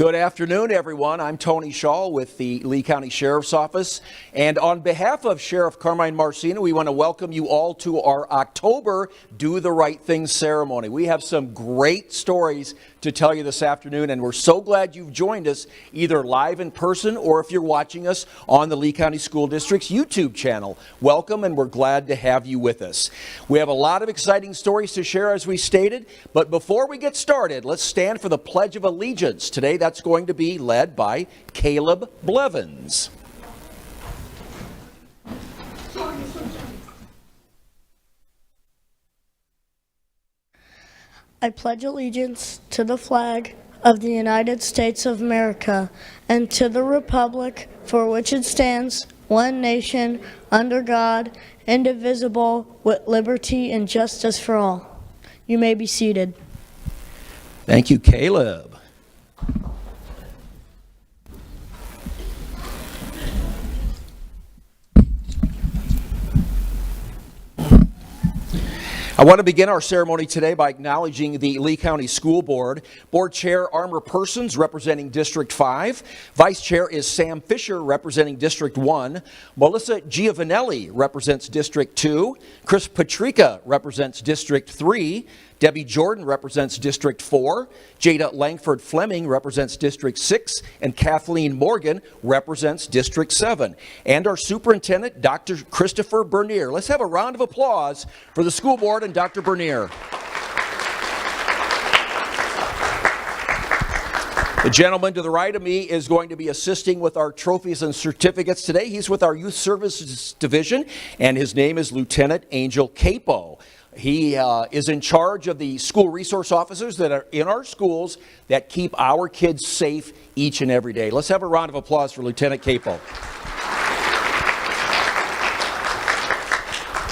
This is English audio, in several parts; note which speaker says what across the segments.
Speaker 1: Good afternoon, everyone. I'm Tony Shaw with the Lee County Sheriff's Office. And on behalf of Sheriff Carmine Marcina, we want to welcome you all to our October Do the Right Thing ceremony. We have some great stories to tell you this afternoon, and we're so glad you've joined us either live in person or if you're watching us on the Lee County School District's YouTube channel. Welcome, and we're glad to have you with us. We have a lot of exciting stories to share, as we stated, but before we get started, let's stand for the Pledge of Allegiance. Today, that's going to be led by Caleb Blevins.
Speaker 2: I pledge allegiance to the flag of the United States of America and to the republic for which it stands, one nation, under God, indivisible, with liberty and justice for all. You may be seated.
Speaker 1: Thank you, Caleb. I want to begin our ceremony today by acknowledging the Lee County School Board. Board Chair Armour Persons, representing District 5. Vice Chair is Sam Fisher, representing District 1. Melissa Giovanelli represents District 2. Chris Patrica represents District 3. Debbie Jordan represents District 4, Jada Langford Fleming represents District 6, and Kathleen Morgan represents District 7. And our superintendent, Dr. Christopher Bernier. Let's have a round of applause for the school board and Dr. Bernier. The gentleman to the right of me is going to be assisting with our trophies and certificates today. He's with our Youth Services Division, and his name is Lieutenant Angel Capo. He is in charge of the school resource officers that are in our schools that keep our kids safe each and every day. Let's have a round of applause for Lieutenant Capo.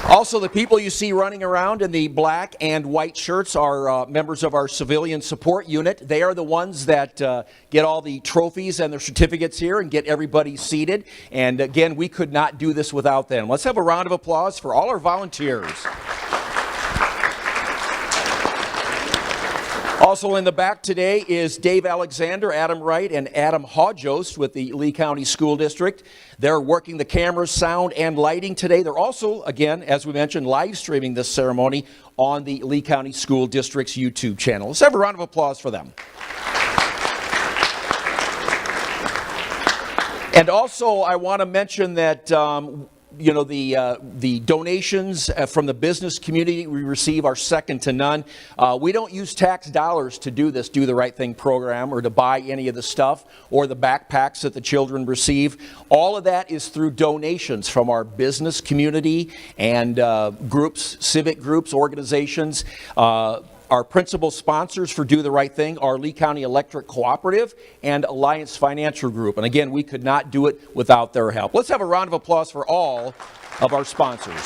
Speaker 1: Also, the people you see running around in the black and white shirts are members of our civilian support unit. They are the ones that get all the trophies and their certificates here and get everybody seated. And again, we could not do this without them. Let's have a round of applause for all our volunteers. Also in the back today is Dave Alexander, Adam Wright, and Adam Hodjost with the Lee County School District. They're working the cameras, sound, and lighting today. They're also, again, as we mentioned, live streaming this ceremony on the Lee County School District's YouTube channel. Let's have a round of applause for them. And also, I want to mention that the donations from the business community we receive are second to none. We don't use tax dollars to do this Do the Right Thing program or to buy any of the stuff or the backpacks that the children receive. All of that is through donations from our business community and groups, civic groups, organizations. Our principal sponsors for Do the Right Thing are Lee County Electric Cooperative and Alliance Financial Group. And again, we could not do it without their help. Let's have a round of applause for all of our sponsors.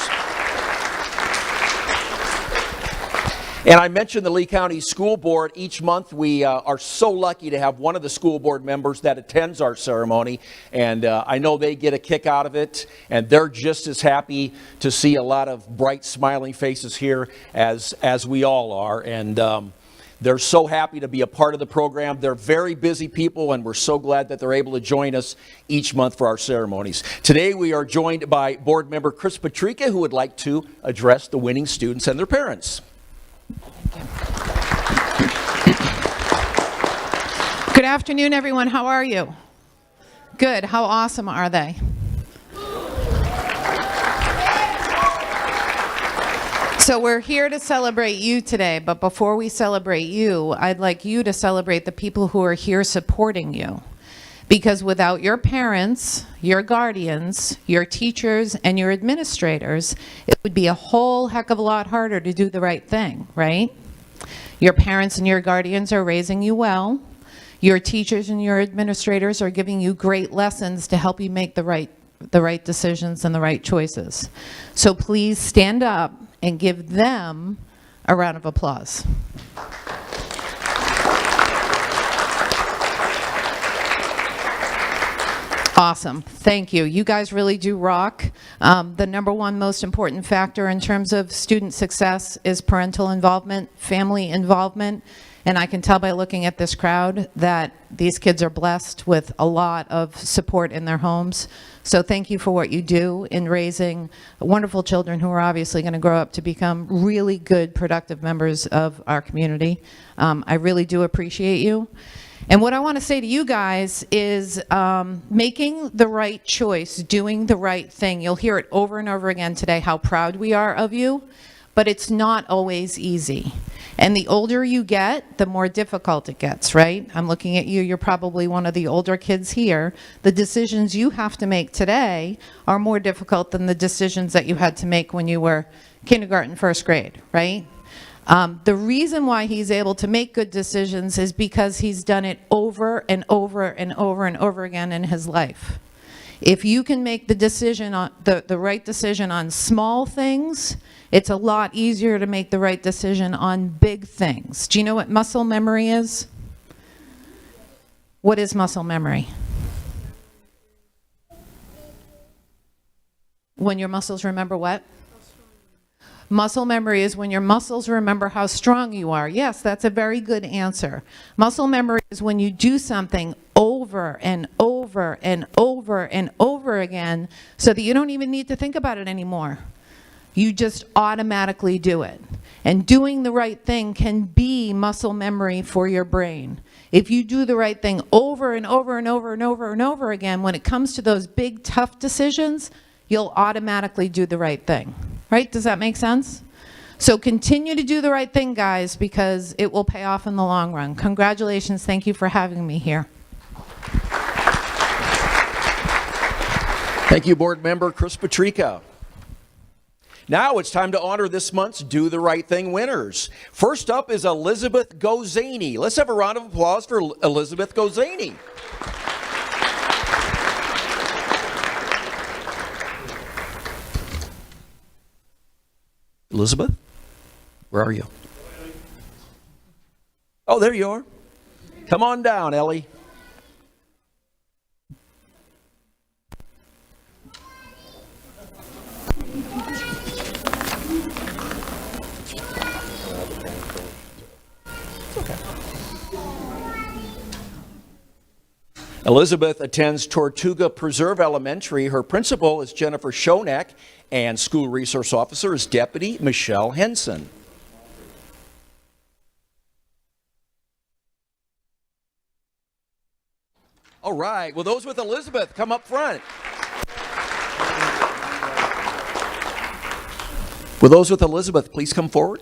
Speaker 1: And I mentioned the Lee County School Board. Each month we are so lucky to have one of the school board members that attends our ceremony. And I know they get a kick out of it. And they're just as happy to see a lot of bright, smiling faces here as we all are. And they're so happy to be a part of the program. They're very busy people, and we're so glad that they're able to join us each month for our ceremonies. Today we are joined by board member Chris Patrica, who would like to address the winning students and their parents.
Speaker 3: Good afternoon, everyone. How are you? Good. How awesome are they? So we're here to celebrate you today, but before we celebrate you, I'd like you to celebrate the people who are here supporting you. Because without your parents, your guardians, your teachers, and your administrators, it would be a whole heck of a lot harder to do the right thing, right? Your parents and your guardians are raising you well. Your teachers and your administrators are giving you great lessons to help you make the right decisions and the right choices. So please stand up and give them a round of applause. Awesome. Thank you. You guys really do rock. The number one most important factor in terms of student success is parental involvement, family involvement. And I can tell by looking at this crowd that these kids are blessed with a lot of support in their homes. So thank you for what you do in raising wonderful children who are obviously going to grow up to become really good, productive members of our community. I really do appreciate you. And what I want to say to you guys is making the right choice, doing the right thing. You'll hear it over and over again today how proud we are of you, but it's not always easy. And the older you get, the more difficult it gets, right? I'm looking at you, you're probably one of the older kids here. The decisions you have to make today are more difficult than the decisions that you had to make when you were kindergarten, first grade, right? The reason why he's able to make good decisions is because he's done it over and over and over and over again in his life. If you can make the decision on the right decision on small things, it's a lot easier to make the right decision on big things. Do you know what muscle memory is? What is muscle memory? When your muscles remember what? Muscle memory is when your muscles remember how strong you are. Yes, that's a very good answer. Muscle memory is when you do something over and over and over and over again so that you don't even need to think about it anymore. You just automatically do it. And doing the right thing can be muscle memory for your brain. If you do the right thing over and over and over and over and over again, when it comes to those big, tough decisions, you'll automatically do the right thing. Right? Does that make sense? So continue to do the right thing, guys, because it will pay off in the long run. Congratulations. Thank you for having me here.
Speaker 1: Thank you, Board Member Chris Patrica. Now it's time to honor this month's Do the Right Thing winners. First up is Elizabeth Gozani. Let's have a round of applause for Elizabeth Gozani. Elizabeth, where are you? Oh, there you are. Come on down, Ellie. Elizabeth attends Tortuga Preserve Elementary. Her principal is Jennifer Schoeneck, and school resource officer is Deputy Michelle Henson. All right, well, those with Elizabeth, come up front. Will those with Elizabeth please come forward?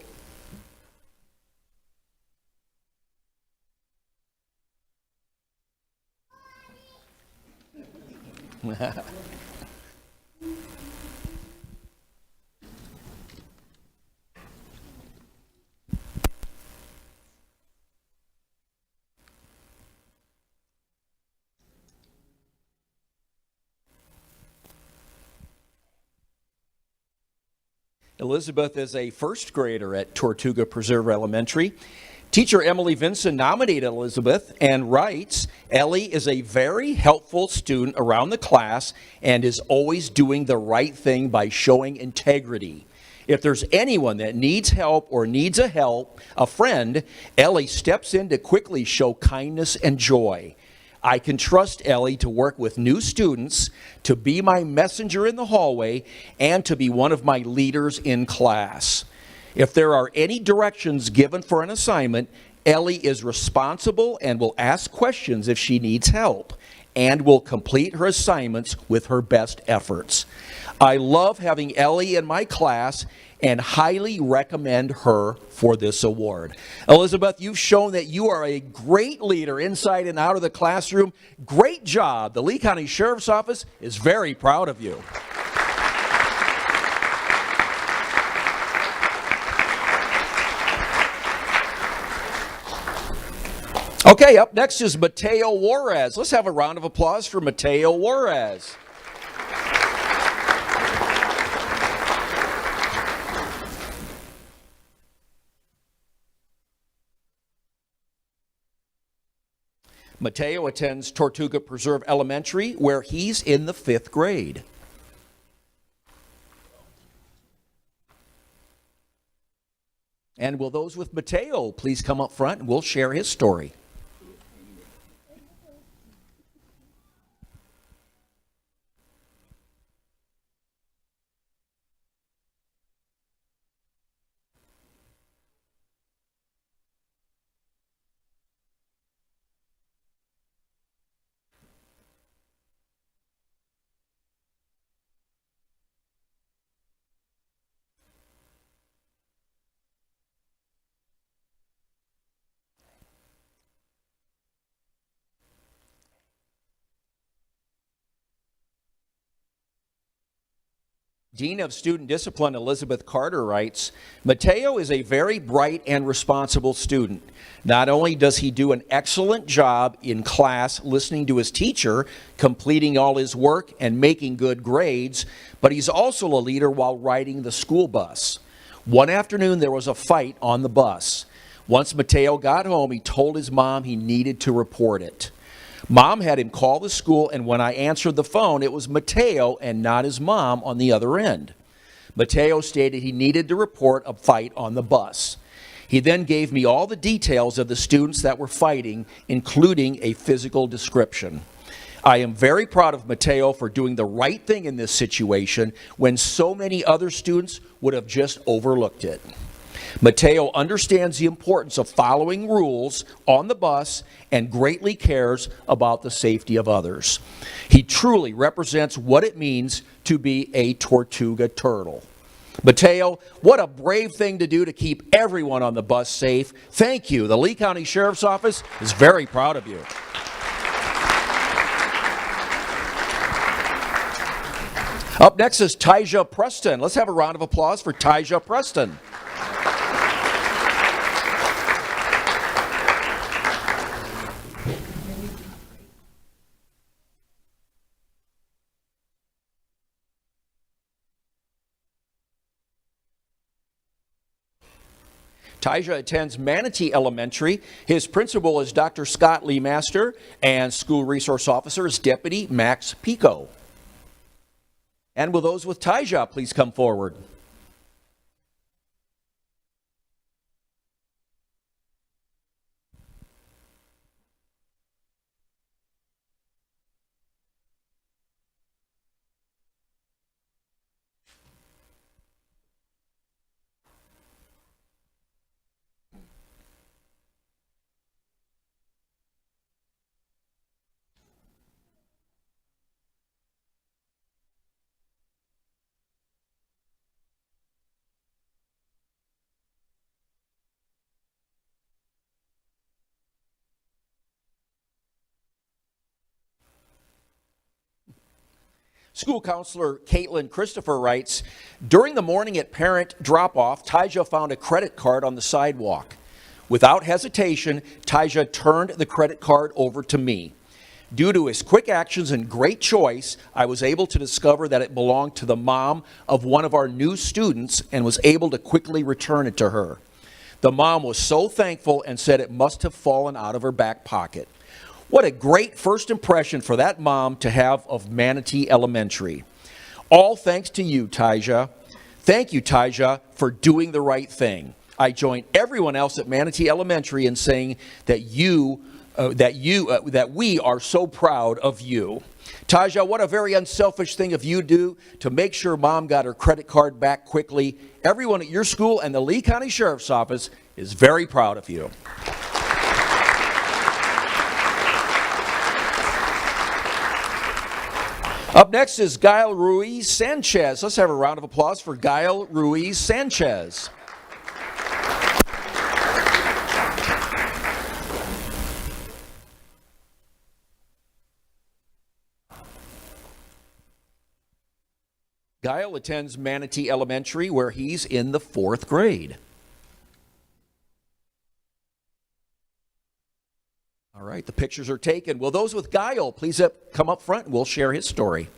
Speaker 1: Elizabeth is a first grader at Tortuga Preserve Elementary. Teacher Emily Vinson nominated Elizabeth and writes, Ellie is a very helpful student around the class and is always doing the right thing by showing integrity. If there's anyone that needs help or needs a friend, Ellie steps in to quickly show kindness and joy. I can trust Ellie to work with new students, to be my messenger in the hallway, and to be one of my leaders in class. If there are any directions given for an assignment, Ellie is responsible and will ask questions if she needs help, and will complete her assignments with her best efforts. I love having Ellie in my class and highly recommend her for this award. Elizabeth, you've shown that you are a great leader inside and out of the classroom. Great job. The Lee County Sheriff's Office is very proud of you. Okay, up next is Mateo Juarez. Let's have a round of applause for Mateo Juarez. Mateo attends Tortuga Preserve Elementary, where he's in the 5th grade. And will those with Mateo please come up front and we'll share his story. Dean of Student Discipline Elizabeth Carter writes, Mateo is a very bright and responsible student. Not only does he do an excellent job in class listening to his teacher, completing all his work and making good grades, but he's also a leader while riding the school bus. One afternoon there was a fight on the bus. Once Mateo got home, he told his mom he needed to report it. Mom had him call the school, and when I answered the phone, it was Mateo and not his mom on the other end. Mateo stated he needed to report a fight on the bus. He then gave me all the details of the students that were fighting, including a physical description. I am very proud of Mateo for doing the right thing in this situation when so many other students would have just overlooked it. Mateo understands the importance of following rules on the bus and greatly cares about the safety of others. He truly represents what it means to be a Tortuga turtle. Mateo, what a brave thing to do to keep everyone on the bus safe. Thank you. The Lee County Sheriff's Office is very proud of you. Up next is Tyja Preston. Let's have a round of applause for Tyja Preston. Tyja attends Manatee Elementary. His principal is Dr. Scott Lee Master, and school resource officer is Deputy Max Pico. And will those with Tyja please come forward? School counselor Caitlin Christopher writes, during the morning at parent drop-off, Tyja found a credit card on the sidewalk. Without hesitation, Tyja turned the credit card over to me. Due to his quick actions and great choice, I was able to discover that it belonged to the mom of one of our new students and was able to quickly return it to her. The mom was so thankful and said it must have fallen out of her back pocket. What a great first impression for that mom to have of Manatee Elementary. All thanks to you, Tyja. Thank you, Tyja, for doing the right thing. I join everyone else at Manatee Elementary in saying that we are so proud of you. Tyja, what a very unselfish thing of you do to make sure mom got her credit card back quickly. Everyone at your school and the Lee County Sheriff's Office is very proud of you. Up next is Gael Ruiz Sanchez. Let's have a round of applause for Gael Ruiz Sanchez. Gael attends Manatee Elementary, where he's in the 4th grade. All right, the pictures are taken. Will those with Gael please come up front and we'll share his story.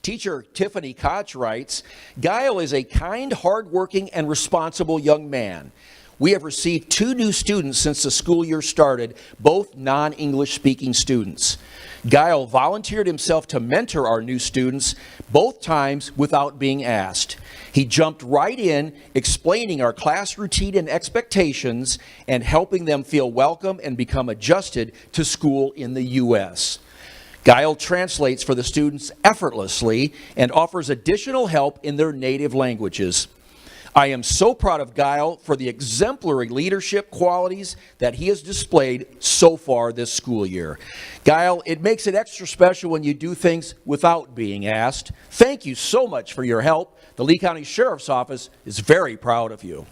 Speaker 1: Teacher Tiffany Koch writes, Guile is a kind, hardworking, and responsible young man. We have received 2 new students since the school year started, both non-English speaking students. Guile volunteered himself to mentor our new students, both times without being asked. He jumped right in, explaining our class routine and expectations, and helping them feel welcome and become adjusted to school in the U.S. Guile translates for the students effortlessly and offers additional help in their native languages. I am so proud of Guile for the exemplary leadership qualities that he has displayed so far this school year. Guile, it makes it extra special when you do things without being asked. Thank you so much for your help. The Lee County Sheriff's Office is very proud of you.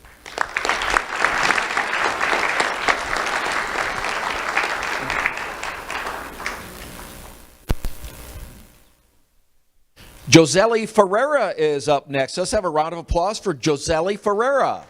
Speaker 1: Josely Ferreira is up next. Let's have a round of applause for Josely Ferreira.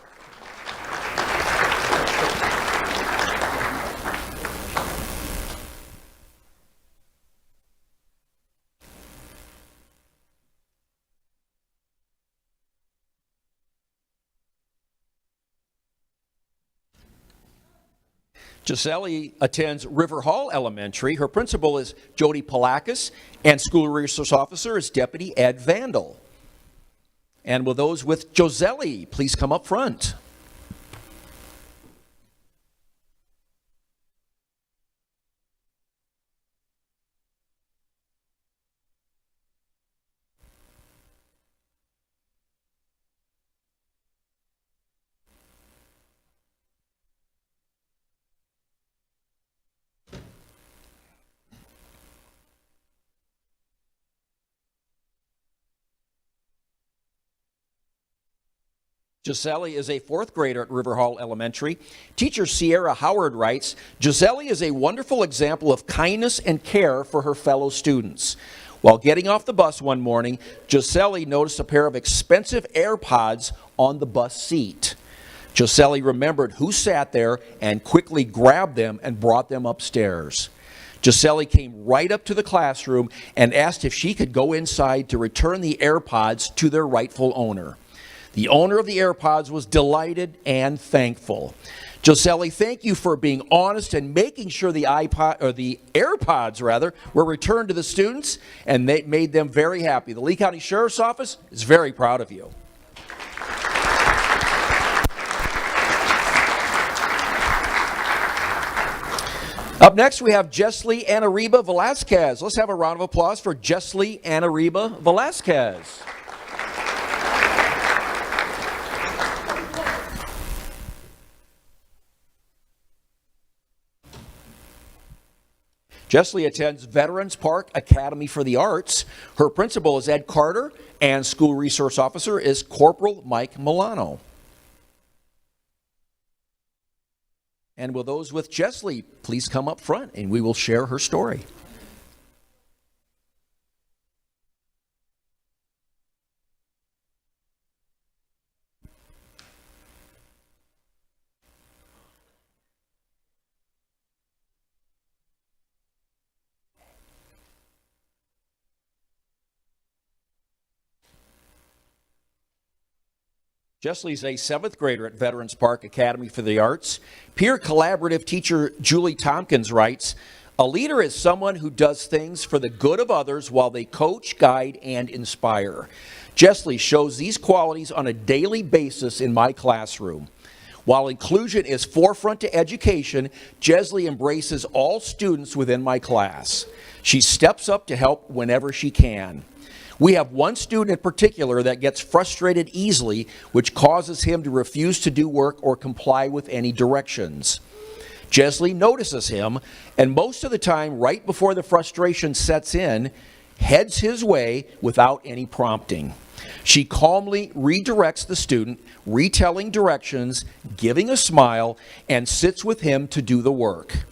Speaker 1: Josely attends River Hall Elementary. Her principal is Jody Palakis, and school resource officer is Deputy Ed Vandal. And will those with Josely please come up front? Josely is a 4th grader at River Hall Elementary. Teacher Sierra Howard writes, Josely is a wonderful example of kindness and care for her fellow students. While getting off the bus one morning, Josely noticed a pair of expensive AirPods on the bus seat. Josely remembered who sat there and quickly grabbed them and brought them upstairs. Josely came right up to the classroom and asked if she could go inside to return the AirPods to their rightful owner. The owner of the AirPods was delighted and thankful. Josely, thank you for being honest and making sure the AirPods were returned to the students, and they made them very happy. The Lee County Sheriff's Office is very proud of you. Up next, we have Jesly Anariba Velasquez. Let's have a round of applause for Jesly Anariba Velasquez. Jesly attends Veterans Park Academy for the Arts. Her principal is Ed Carter, and school resource officer is Corporal Mike Milano. And will those with Jesly please come up front, and we will share her story. Jesly is a 7th grader at Veterans Park Academy for the Arts. Peer collaborative teacher Julie Tompkins writes, a leader is someone who does things for the good of others while they coach, guide, and inspire. Jesly shows these qualities on a daily basis in my classroom. While inclusion is forefront to education, Jesly embraces all students within my class. She steps up to help whenever she can. We have one student in particular that gets frustrated easily, which causes him to refuse to do work or comply with any directions. Jesly notices him, and most of the time, right before the frustration sets in, heads his way without any prompting. She calmly redirects the student, retelling directions, giving a smile, and sits with him to do the work.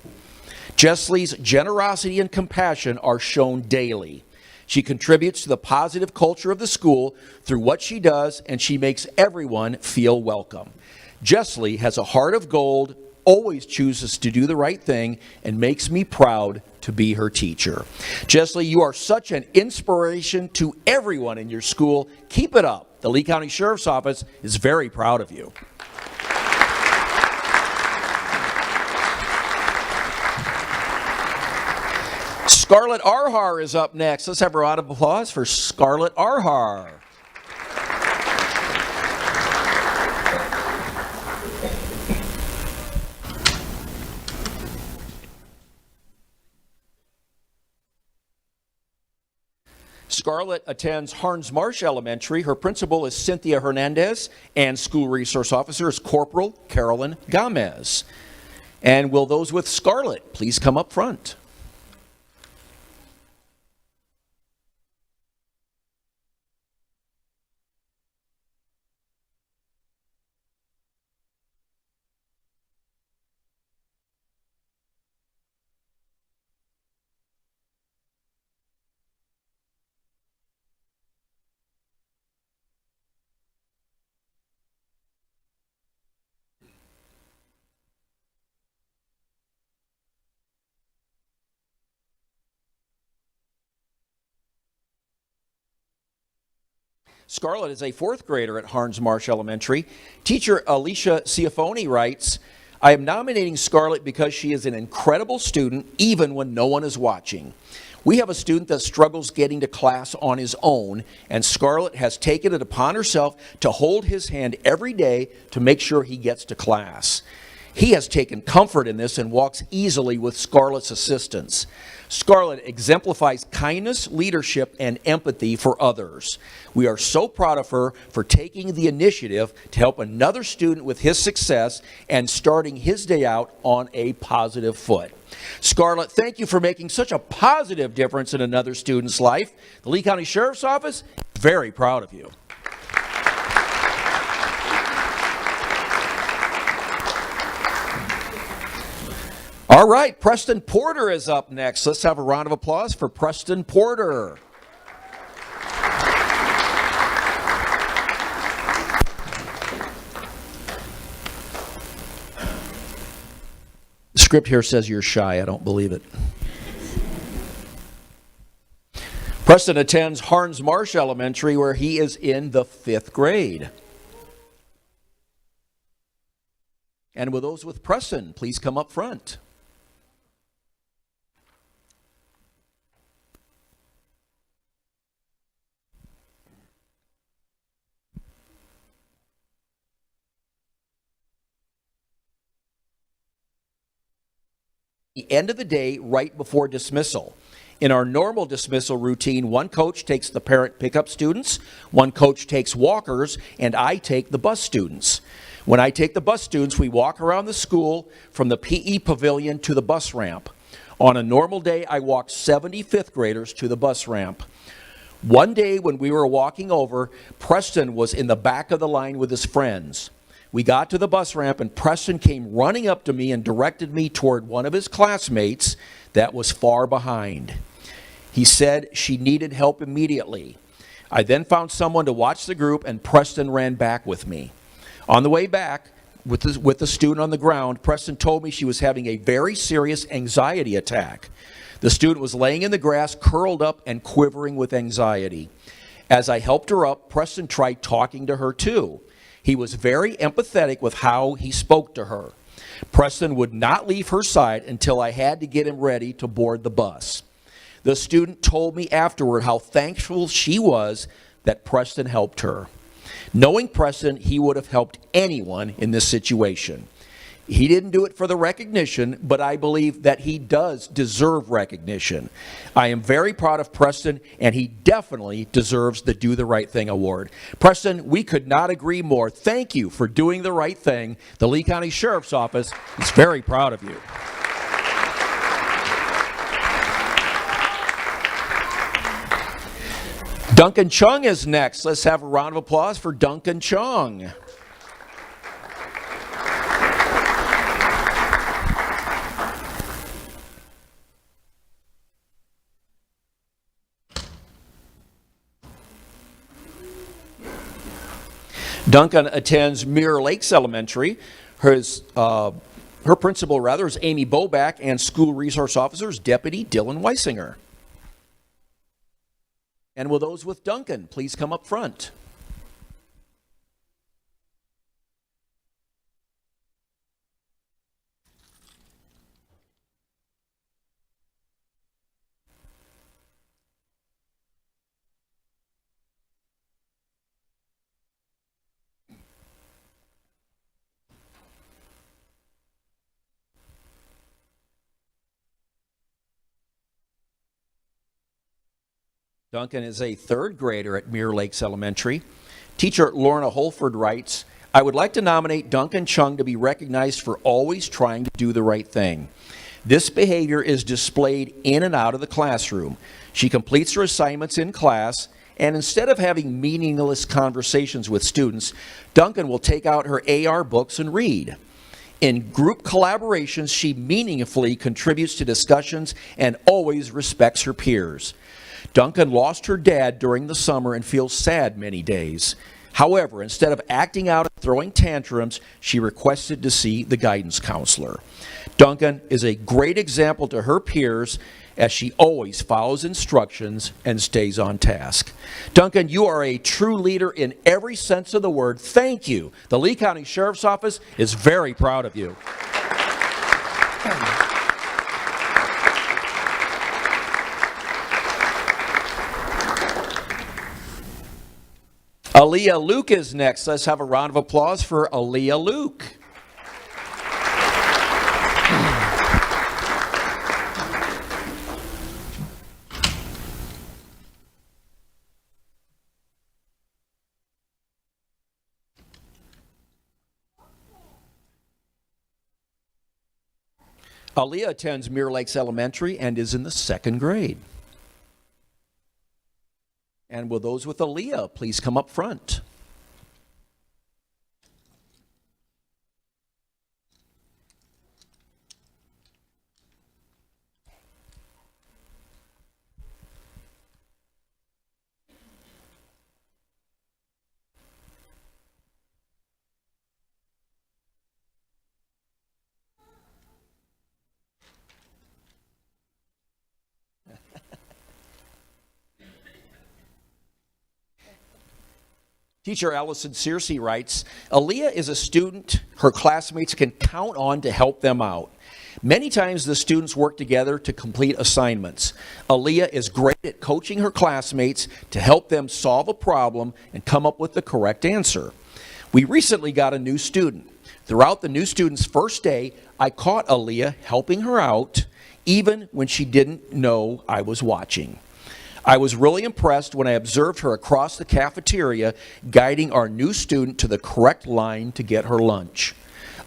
Speaker 1: Jesly's generosity and compassion are shown daily. She contributes to the positive culture of the school through what she does, and she makes everyone feel welcome. Jesly has a heart of gold, always chooses to do the right thing, and makes me proud to be her teacher. Jessley, you are such an inspiration to everyone in your school. Keep it up. The Lee County Sheriff's Office is very proud of you. Scarlett Arhar is up next. Let's have a round of applause for Scarlett Arhar. Scarlett attends Harns Marsh Elementary. Her principal is Cynthia Hernandez, and school resource officer is Corporal Carolyn Gomez. And will those with Scarlett please come up front? Scarlett is a fourth grader at Harns Marsh Elementary. Teacher Alicia Ciafoni writes, I am nominating Scarlett because she is an incredible student even when no one is watching. We have a student that struggles getting to class on his own, and Scarlett has taken it upon herself to hold his hand every day to make sure he gets to class. He has taken comfort in this and walks easily with Scarlett's assistance. Scarlett exemplifies kindness, leadership, and empathy for others. We are so proud of her for taking the initiative to help another student with his success and starting his day out on a positive foot. Scarlett, thank you for making such a positive difference in another student's life. The Lee County Sheriff's Office, very proud of you. All right, Preston Porter is up next. Let's have a round of applause for Preston Porter. The script here says you're shy. I don't believe it. Preston attends Harns Marsh Elementary, where he is in the 5th grade. And will those with Preston please come up front? The end of the day right before dismissal. In our normal dismissal routine, one coach takes the parent pickup students, one coach takes walkers, and I take the bus students. When I take the bus students, we walk around the school from the PE pavilion to the bus ramp. On a normal day, I walk 70 fifth graders to the bus ramp. One day when we were walking over, Preston was in the back of the line with his friends. We got to the bus ramp and Preston came running up to me and directed me toward one of his classmates that was far behind. He said she needed help immediately. I then found someone to watch the group and Preston ran back with me. On the way back, with the student on the ground, Preston told me she was having a very serious anxiety attack. The student was laying in the grass, curled up and quivering with anxiety. As I helped her up, Preston tried talking to her too. He was very empathetic with how he spoke to her. Preston would not leave her side until I had to get him ready to board the bus. The student told me afterward how thankful she was that Preston helped her. Knowing Preston, he would have helped anyone in this situation. He didn't do it for the recognition, but I believe that he does deserve recognition. I am very proud of Preston, and he definitely deserves the Do the Right Thing award. Preston, we could not agree more. Thank you for doing the right thing. The Lee County Sheriff's Office is very proud of you. Duncan Chung is next. Let's have a round of applause for Duncan Chung. Duncan attends Mirror Lakes Elementary. His Her principal, rather, is Amy Boback, and school resource officer is Deputy Dylan Weisinger. And will those with Duncan please come up front? Duncan is a third grader at Mirror Lakes Elementary. Teacher Lorna Holford writes, I would like to nominate Duncan Chung to be recognized for always trying to do the right thing. This behavior is displayed in and out of the classroom. She completes her assignments in class, and instead of having meaningless conversations with students, Duncan will take out her AR books and read. In group collaborations, she meaningfully contributes to discussions and always respects her peers. Duncan lost her dad during the summer and feels sad many days. However, instead of acting out and throwing tantrums, she requested to see the guidance counselor. Duncan is a great example to her peers as she always follows instructions and stays on task. Duncan, you are a true leader in every sense of the word. Thank you. The Lee County Sheriff's Office is very proud of you. Aaliyah Luke is next. Let's have a round of applause for Aaliyah Luke. Aaliyah attends Mirror Lakes Elementary and is in the second grade. And will those with Aaliyah please come up front? Teacher Allison Searcy writes, Aaliyah is a student her classmates can count on to help them out. Many times the students work together to complete assignments. Aaliyah is great at coaching her classmates to help them solve a problem and come up with the correct answer. We recently got a new student. Throughout the new student's first day, I caught Aaliyah helping her out, even when she didn't know I was watching. I was really impressed when I observed her across the cafeteria guiding our new student to the correct line to get her lunch.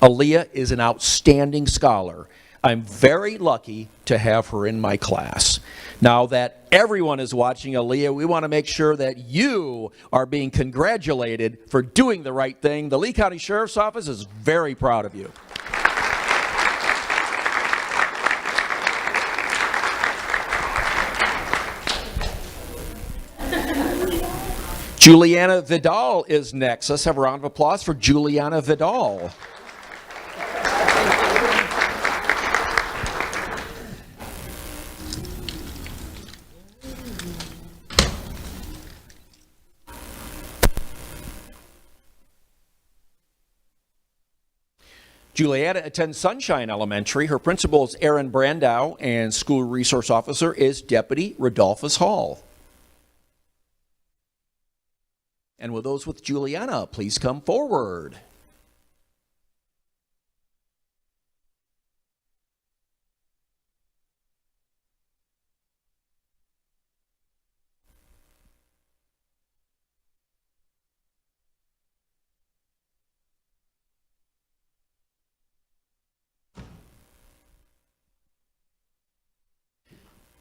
Speaker 1: Aaliyah is an outstanding scholar. I'm very lucky to have her in my class. Now that everyone is watching Aaliyah, we want to make sure that you are being congratulated for doing the right thing. The Lee County Sheriff's Office is very proud of you. Juliana Vidal is next. Let's have a round of applause for Juliana Vidal. Juliana attends Sunshine Elementary. Her principal is Erin Brandow, and school resource officer is Deputy Rodolphus Hall. And will those with Juliana please come forward?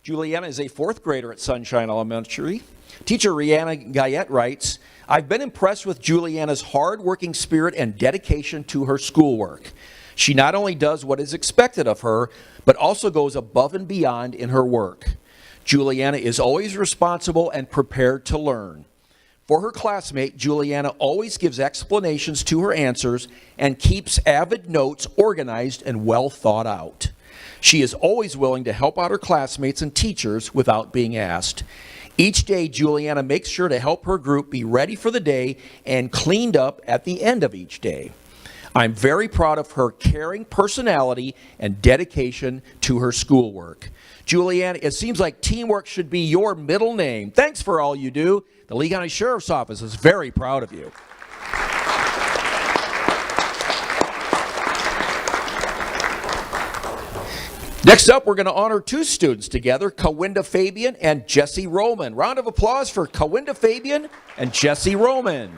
Speaker 1: Juliana is a fourth grader at Sunshine Elementary. Teacher Rihanna Guyette writes, I've been impressed with Juliana's hard-working spirit and dedication to her schoolwork. She not only does what is expected of her, but also goes above and beyond in her work. Juliana is always responsible and prepared to learn. For her classmate, Juliana always gives explanations to her answers and keeps avid notes organized and well thought out. She is always willing to help out her classmates and teachers without being asked. Each day, Juliana makes sure to help her group be ready for the day and cleaned up at the end of each day. I'm very proud of her caring personality and dedication to her schoolwork. Juliana, it seems like teamwork should be your middle name. Thanks for all you do. The Lee County Sheriff's Office is very proud of you. Next up, we're going to honor two students together, Kawinda Fabian and Jesse Roman. Round of applause for Kawinda Fabian and Jesse Roman.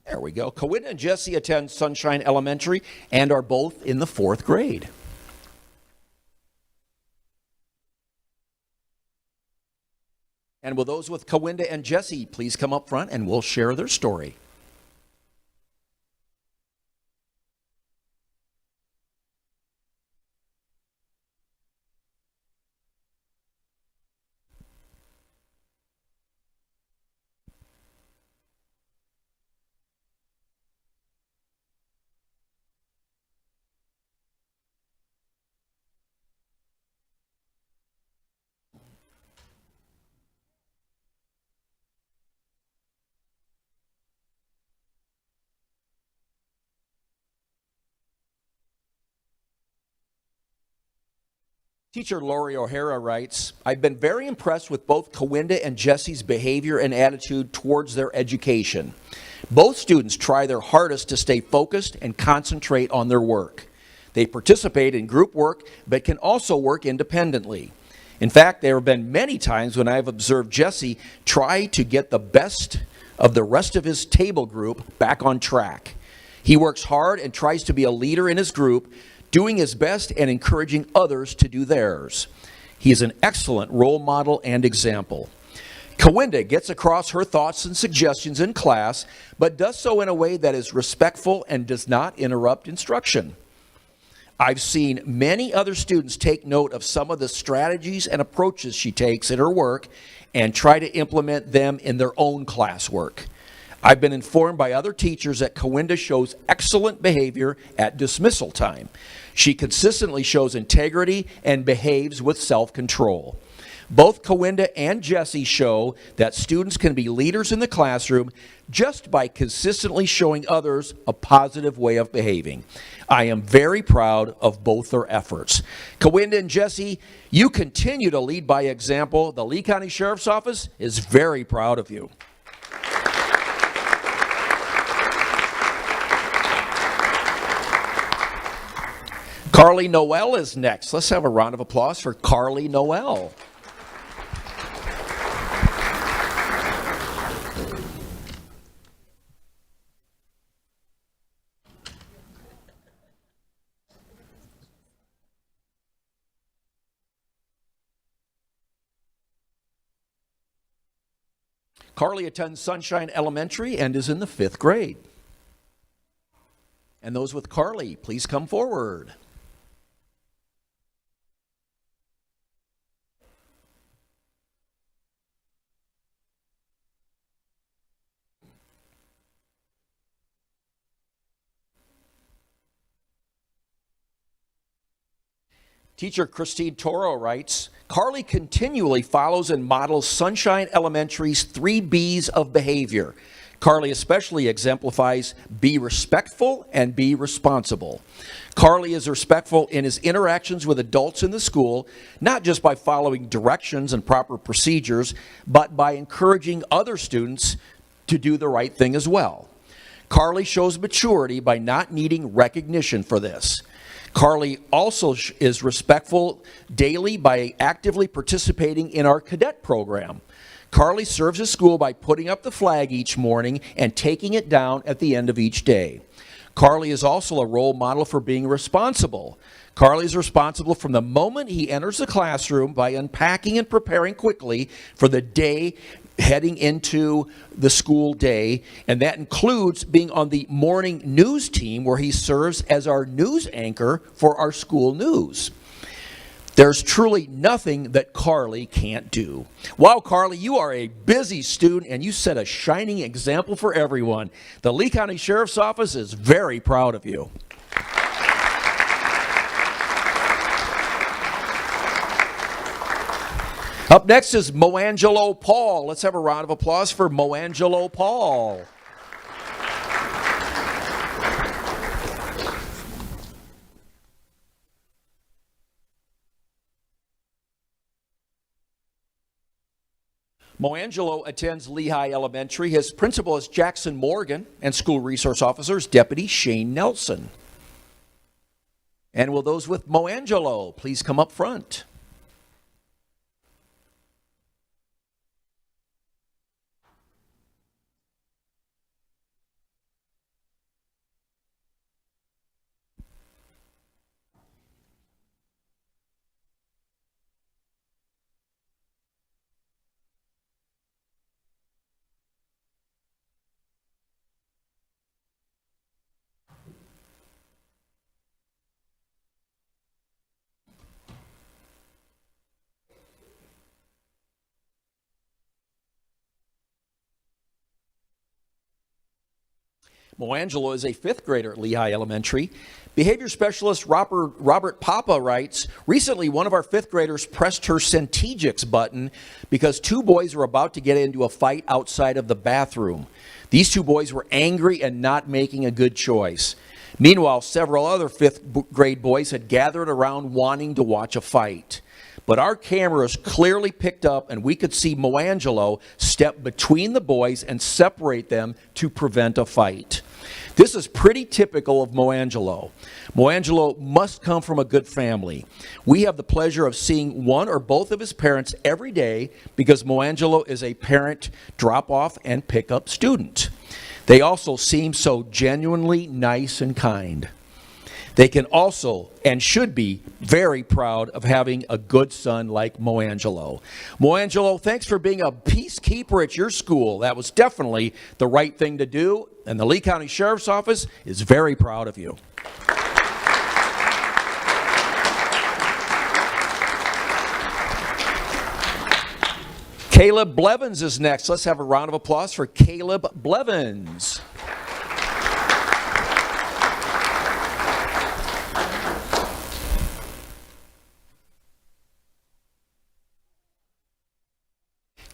Speaker 1: There we go. Kawinda and Jesse attend Sunshine Elementary and are both in the 4th grade. And will those with Kawinda and Jesse please come up front and we'll share their story. Teacher Lori O'Hara writes, I've been very impressed with both Kawinda and Jesse's behavior and attitude towards their education. Both students try their hardest to stay focused and concentrate on their work. They participate in group work, but can also work independently. In fact, there have been many times when I've observed Jesse try to get the best of the rest of his table group back on track. He works hard and tries to be a leader in his group, doing his best and encouraging others to do theirs. He is an excellent role model and example. Kawinda gets across her thoughts and suggestions in class, but does so in a way that is respectful and does not interrupt instruction. I've seen many other students take note of some of the strategies and approaches she takes in her work and try to implement them in their own classwork. I've been informed by other teachers that Kawinda shows excellent behavior at dismissal time. She consistently shows integrity and behaves with self-control. Both Kawinda and Jesse show that students can be leaders in the classroom just by consistently showing others a positive way of behaving. I am very proud of both their efforts. Kawinda and Jesse, you continue to lead by example. The Lee County Sheriff's Office is very proud of you. Carly Noel is next. Let's have a round of applause for Carly Noel. Carly attends Sunshine Elementary and is in the 5th grade. And those with Carly, please come forward. Teacher Christine Toro writes, Carly continually follows and models Sunshine Elementary's 3 B's of behavior. Carly especially exemplifies be respectful and be responsible. Carly is respectful in his interactions with adults in the school, not just by following directions and proper procedures, but by encouraging other students to do the right thing as well. Carly shows maturity by not needing recognition for this. Carly also is respectful daily by actively participating in our cadet program. Carly serves his school by putting up the flag each morning and taking it down at the end of each day. Carly is also a role model for being responsible. Carly is responsible from the moment he enters the classroom by unpacking and preparing quickly for the day heading into the school day, and that includes being on the morning news team where he serves as our news anchor for our school news. There's truly nothing that Carly can't do. Wow, Carly, you are a busy student and you set a shining example for everyone. The Lee County Sheriff's Office is very proud of you. Up next is Moangelo Paul. Let's have a round of applause for Moangelo Paul. Moangelo attends Lehigh Elementary. His principal is Jackson Morgan, and school resource officer is Deputy Shane Nelson. And will those with Moangelo please come up front? Moangelo is a fifth grader at Lehigh Elementary. Behavior specialist Robert Papa writes, recently one of our fifth graders pressed her Centegix button because two boys were about to get into a fight outside of the bathroom. These two boys were angry and not making a good choice. Meanwhile, several other fifth grade boys had gathered around wanting to watch a fight. But our cameras clearly picked up and we could see Moangelo step between the boys and separate them to prevent a fight. This is pretty typical of Moangelo. Moangelo must come from a good family. We have the pleasure of seeing one or both of his parents every day because Moangelo is a parent drop-off and pick-up student. They also seem so genuinely nice and kind. They can also and should be very proud of having a good son like Moangelo. Moangelo, thanks for being a peacekeeper at your school. That was definitely the right thing to do, and the Lee County Sheriff's Office is very proud of you. Caleb Blevins is next. Let's have a round of applause for Caleb Blevins.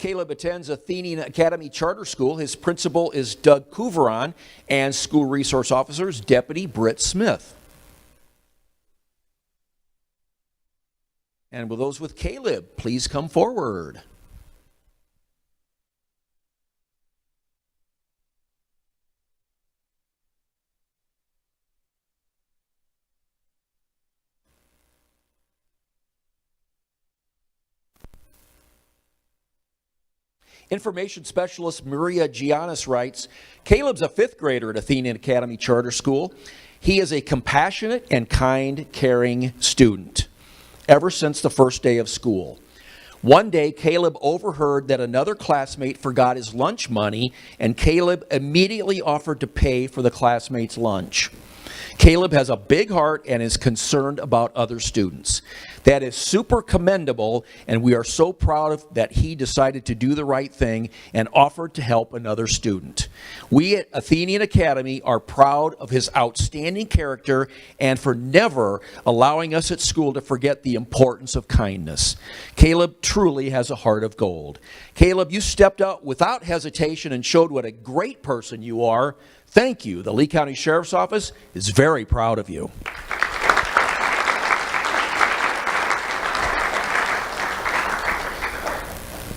Speaker 1: Caleb attends Athenian Academy Charter School. His principal is Doug Couveron, and school resource officer is Deputy Britt Smith. And will those with Caleb please come forward? Information specialist Maria Giannis writes, Caleb's a fifth grader at Athenian Academy Charter School. He is a compassionate and kind, caring student ever since the first day of school. One day, Caleb overheard that another classmate forgot his lunch money, and Caleb immediately offered to pay for the classmate's lunch. Caleb has a big heart and is concerned about other students. That is super commendable, and we are so proud that he decided to do the right thing and offered to help another student. We at Athenian Academy are proud of his outstanding character and for never allowing us at school to forget the importance of kindness. Caleb truly has a heart of gold. Caleb, you stepped up without hesitation and showed what a great person you are. Thank you. The Lee County Sheriff's Office is very proud of you.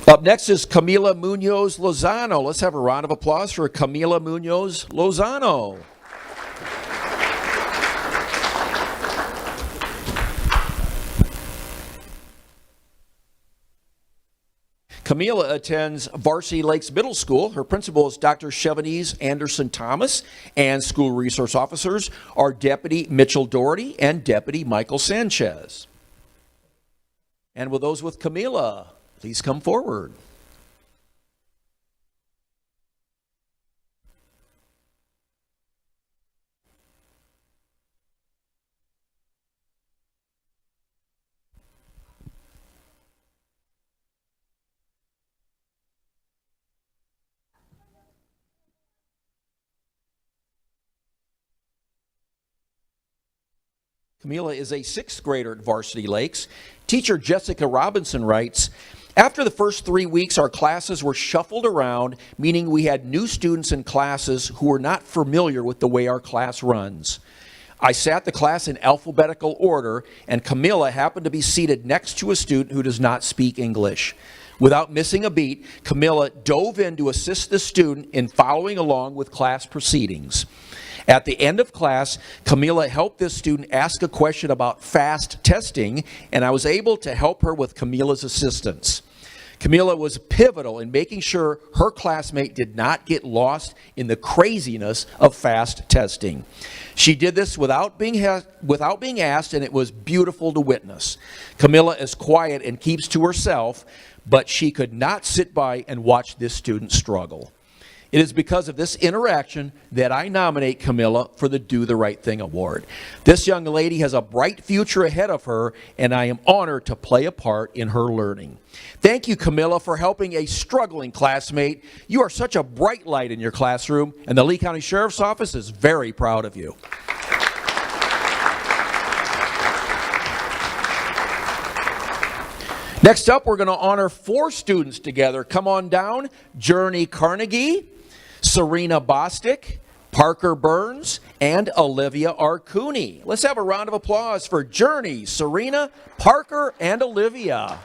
Speaker 1: Up next is Camila Munoz Lozano. Let's have a round of applause for Camila Munoz Lozano. Camila attends Varsity Lakes Middle School. Her principal is Dr. Chevanese Anderson Thomas, and school resource officers are Deputy Mitchell Doherty and Deputy Michael Sanchez. And will those with Camila please come forward? Camila is a sixth grader at Varsity Lakes. Teacher Jessica Robinson writes, after the first 3 weeks, our classes were shuffled around, meaning we had new students in classes who were not familiar with the way our class runs. I sat the class in alphabetical order, and Camila happened to be seated next to a student who does not speak English. Without missing a beat, Camila dove in to assist the student in following along with class proceedings. At the end of class, Camila helped this student ask a question about FAST testing, and I was able to help her with Camila's assistance. Camila was pivotal in making sure her classmate did not get lost in the craziness of FAST testing. She did this without being asked, and it was beautiful to witness. Camila is quiet and keeps to herself, but she could not sit by and watch this student struggle. It is because of this interaction that I nominate Camila for the Do the Right Thing Award. This young lady has a bright future ahead of her, and I am honored to play a part in her learning. Thank you, Camila, for helping a struggling classmate. You are such a bright light in your classroom, and the Lee County Sheriff's Office is very proud of you. Next up, we're going to honor 4 students together. Come on down. Journey Carnegie, Serena Bostic, Parker Burns, and Olivia Arcuni. Let's have a round of applause for Journey, Serena, Parker, and Olivia.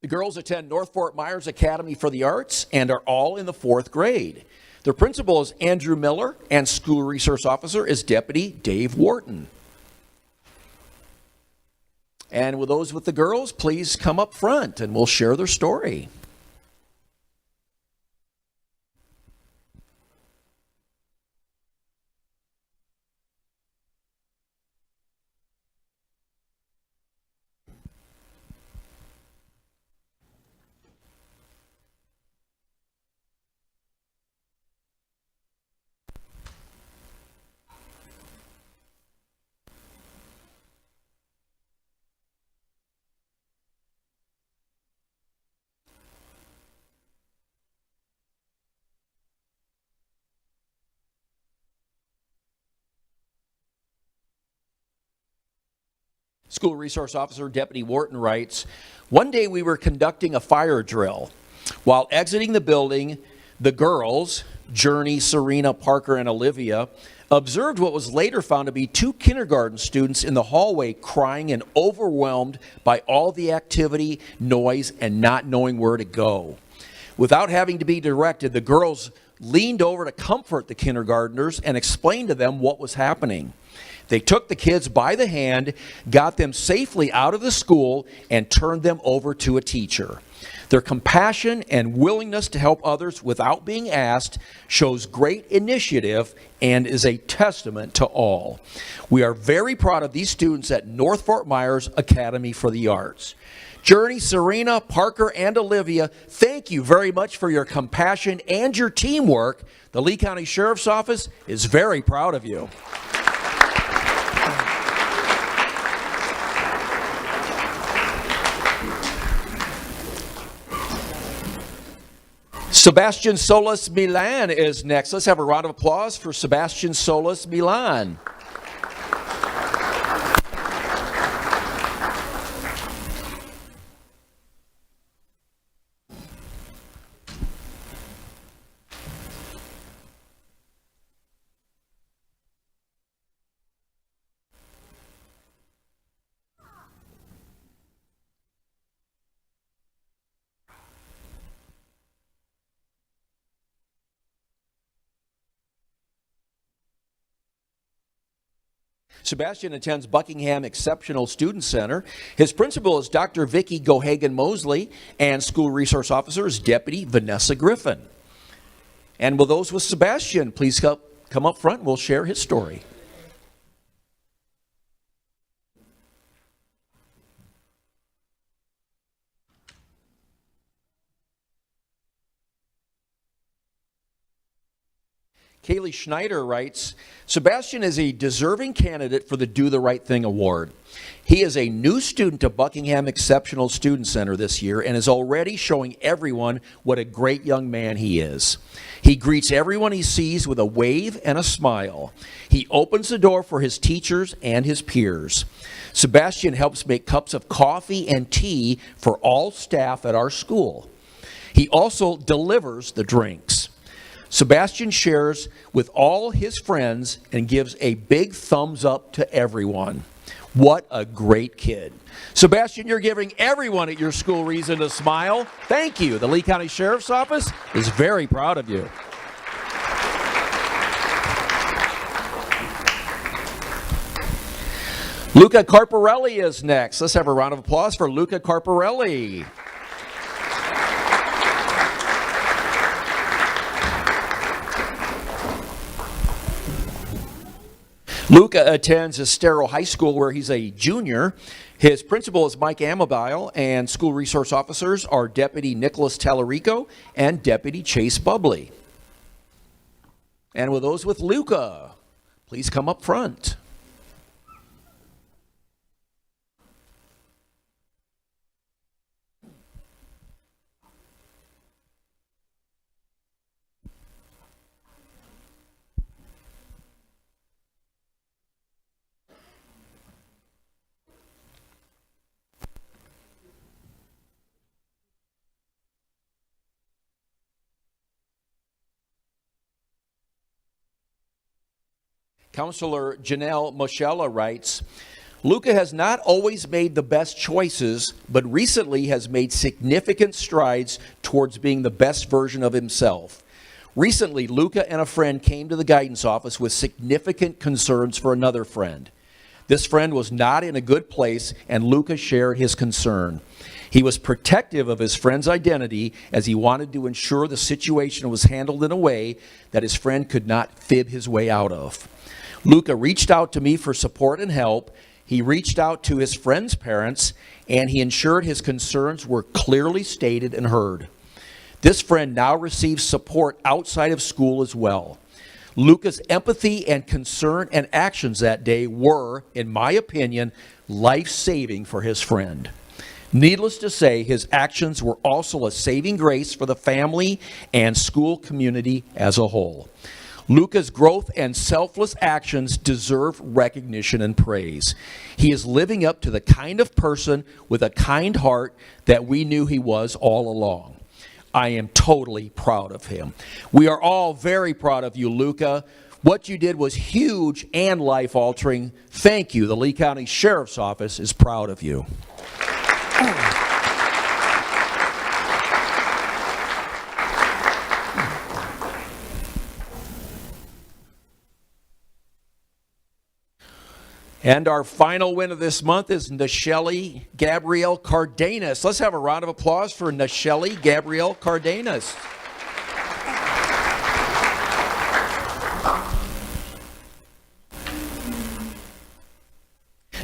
Speaker 1: The girls attend North Fort Myers Academy for the Arts and are all in the 4th grade. Their principal is Andrew Miller, and school resource officer is Deputy Dave Wharton. And with those with the girls, please come up front and we'll share their story. School resource officer Deputy Wharton writes, one day we were conducting a fire drill. While exiting the building, the girls, Journey, Serena, Parker, and Olivia, observed what was later found to be 2 kindergarten students in the hallway crying and overwhelmed by all the activity, noise, and not knowing where to go. Without having to be directed, the girls leaned over to comfort the kindergartners and explained to them what was happening. They took the kids by the hand, got them safely out of the school, and turned them over to a teacher. Their compassion and willingness to help others without being asked shows great initiative and is a testament to all. We are very proud of these students at North Fort Myers Academy for the Arts. Journey, Serena, Parker, and Olivia, thank you very much for your compassion and your teamwork. The Lee County Sheriff's Office is very proud of you. Sebastian Solis Milan is next. Let's have a round of applause for Sebastian Solis Milan. Sebastian attends Buckingham Exceptional Student Center. His principal is Dr. Vicki Gohagan-Mosley, and school resource officer is Deputy Vanessa Griffin. And will those with Sebastian please come up front and we'll share his story. Kaylee Schneider writes, Sebastian is a deserving candidate for the Do the Right Thing Award. He is a new student at Buckingham Exceptional Student Center this year and is already showing everyone what a great young man he is. He greets everyone he sees with a wave and a smile. He opens the door for his teachers and his peers. Sebastian helps make cups of coffee and tea for all staff at our school. He also delivers the drinks. Sebastian shares with all his friends and gives a big thumbs up to everyone. What a great kid. Sebastian, you're giving everyone at your school reason to smile. Thank you. The Lee County Sheriff's Office is very proud of you. Luca Carparelli is next. Let's have a round of applause for Luca Carparelli. Luca attends Estero High School where he's a junior. His principal is Mike Amabile, and school resource officers are Deputy Nicholas Tallarico and Deputy Chase Bubley. And with those with Luca, please come up front. Counselor Janelle Moschella writes, Luca has not always made the best choices, but recently has made significant strides towards being the best version of himself. Recently, Luca and a friend came to the guidance office with significant concerns for another friend. This friend was not in a good place, and Luca shared his concern. He was protective of his friend's identity as he wanted to ensure the situation was handled in a way that his friend could not fib his way out of. Luca reached out to me for support and help. He reached out to his friend's parents, and he ensured his concerns were clearly stated and heard. This friend now receives support outside of school as well. Luca's empathy and concern and actions that day were, in my opinion, life-saving for his friend. Needless to say, his actions were also a saving grace for the family and school community as a whole. Luca's growth and selfless actions deserve recognition and praise. He is living up to the kind of person with a kind heart that we knew he was all along. I am totally proud of him. We are all very proud of you, Luca. What you did was huge and life-altering. Thank you. The Lee County Sheriff's Office is proud of you. And our final win of this month is Nachelle Gabrielle Cardenas. Let's have a round of applause for Nachelle Gabrielle Cardenas.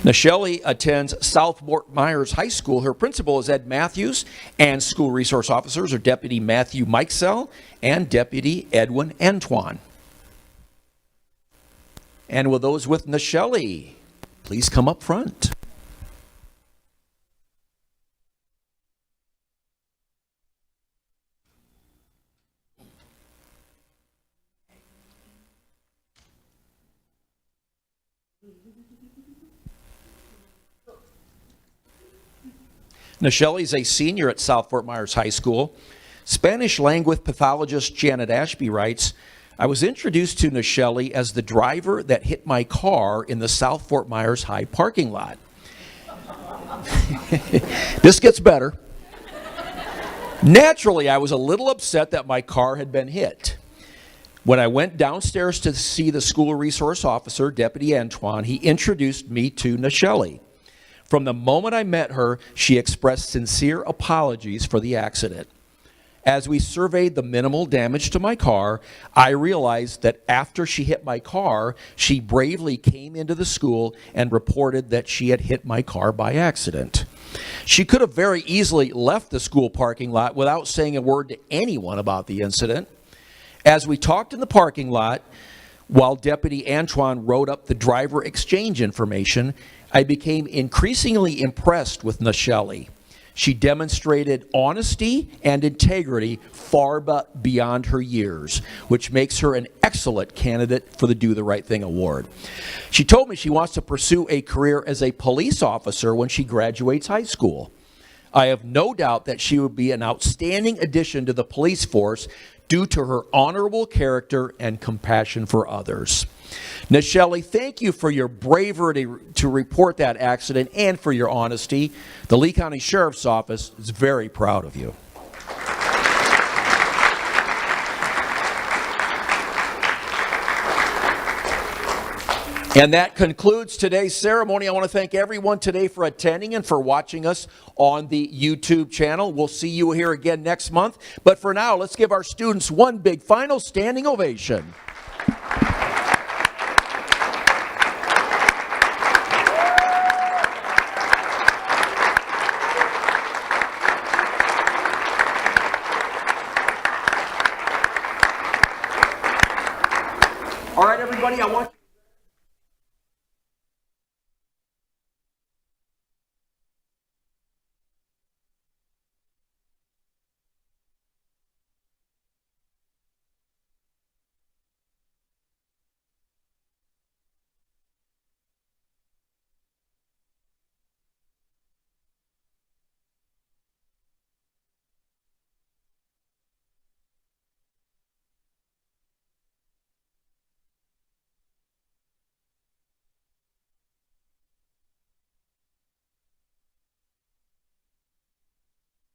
Speaker 1: Nachelle attends South Fort Myers High School. Her principal is Ed Matthews, and school resource officers are Deputy Matthew Mikesell and Deputy Edwin Antoine. And with those with Nachelle, please come up front. Nachelle is a senior at South Fort Myers High School. Spanish language pathologist Janet Ashby writes, I was introduced to Nachelle as the driver that hit my car in the South Fort Myers High parking lot. This gets better. Naturally, I was a little upset that my car had been hit. When I went downstairs to see the school resource officer, Deputy Antoine, he introduced me to Nichelle. From the moment I met her, she expressed sincere apologies for the accident. As we surveyed the minimal damage to my car, I realized that after she hit my car, she bravely came into the school and reported that she had hit my car by accident. She could have very easily left the school parking lot without saying a word to anyone about the incident. As we talked in the parking lot, while Deputy Antoine wrote up the driver exchange information, I became increasingly impressed with Nichelle. She demonstrated honesty and integrity far beyond her years, which makes her an excellent candidate for the Do the Right Thing Award. She told me she wants to pursue a career as a police officer when she graduates high school. I have no doubt that she would be an outstanding addition to the police force due to her honorable character and compassion for others. Nichelle, thank you for your bravery to report that accident and for your honesty. The Lee County Sheriff's Office is very proud of you. And that concludes today's ceremony. I want to thank everyone today for attending and for watching us on the YouTube channel. We'll see you here again next month. But for now, let's give our students one big final standing ovation. All right, everybody, I want